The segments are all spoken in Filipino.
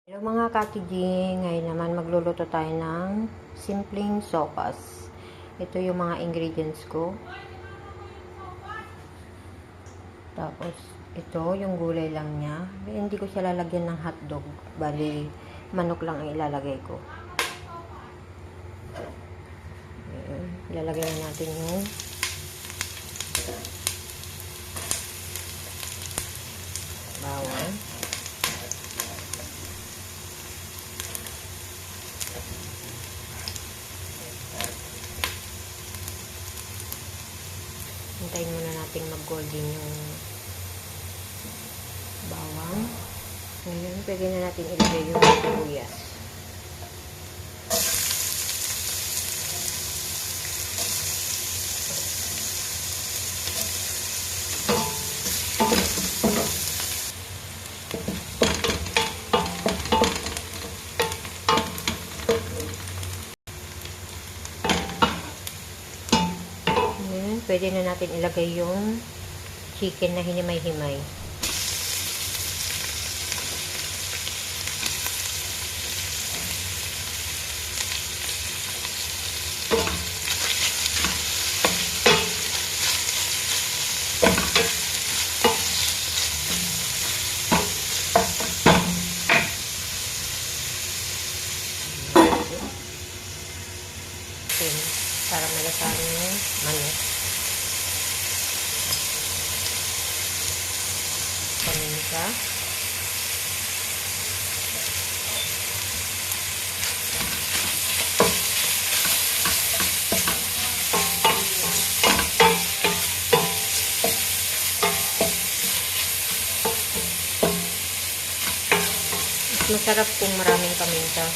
Hello mga kakijing, ngayon naman magluluto tayo ng simpleng sopas. Ito yung mga ingredients ko. Tapos ito yung gulay lang niya. Hindi ko siya lalagyan ng hotdog. Bali, manok lang ang ilalagay ko. Ayan, ilalagay na natin yung bawang. Hintayin muna natin mag-golden yung bawang. Ngayon, pwede na natin ilagay yung sibuyas. Pwede na natin ilagay yung chicken na hinimay-himay. Para malasahan yung manok. Paminta. Masarap kung maraming paminta.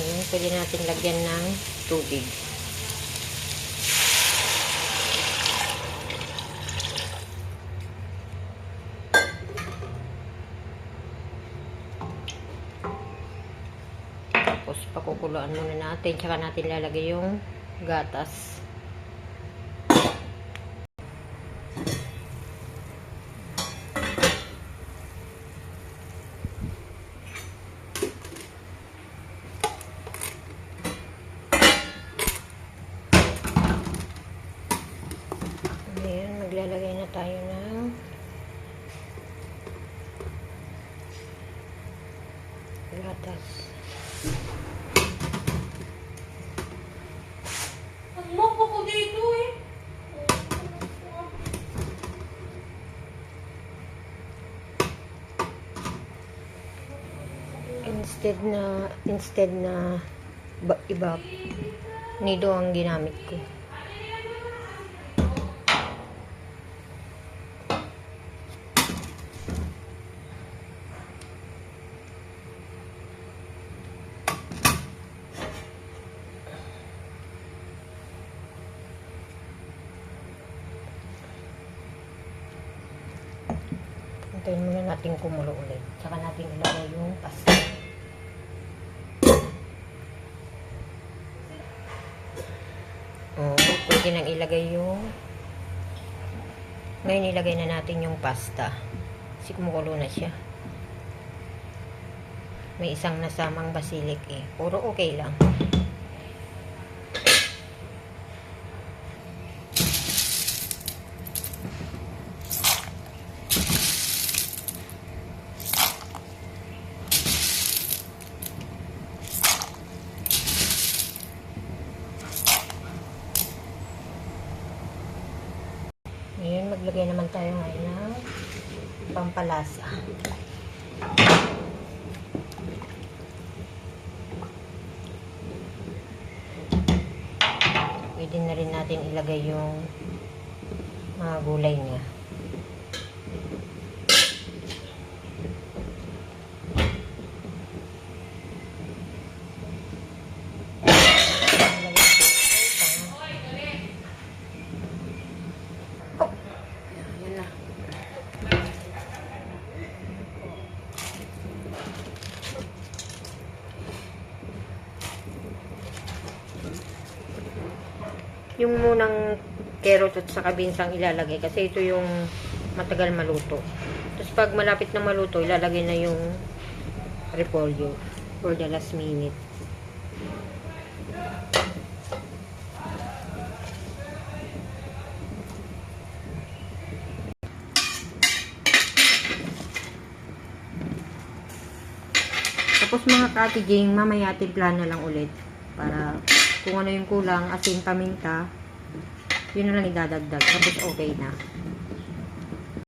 Ngayon, pwede natin lagyan ng tubig. Tapos, pakukuluan muna natin. Tsaka natin lalagay yung gatas. Ayan, maglalagay na tayo ng gatas. Ang moko ko dito eh. Instead na iba, nido ang ginamit ko. Hintayin muna natin kumulo ulit. Tsaka natin ilagay yung pasta. Pwede nang ilagay yung ngayon ilagay na natin yung pasta. Kasi kumukulo na siya. May isang nasamang basilic eh. Puro okay lang. Ngayon, maglagay naman tayo ngayon ng pampalasa. Pwede na rin natin ilagay yung mga gulay niya. Yung munang carrot at saka binsang ilalagay kasi ito yung matagal maluto. Tapos pag malapit na maluto, ilalagay na yung repolyo for the last minute. Tapos mga katiging, mamaya timplahan na lang ulit para kung ano yung kulang, asin, paminta, yun na lang idadagdag. Tapos okay na.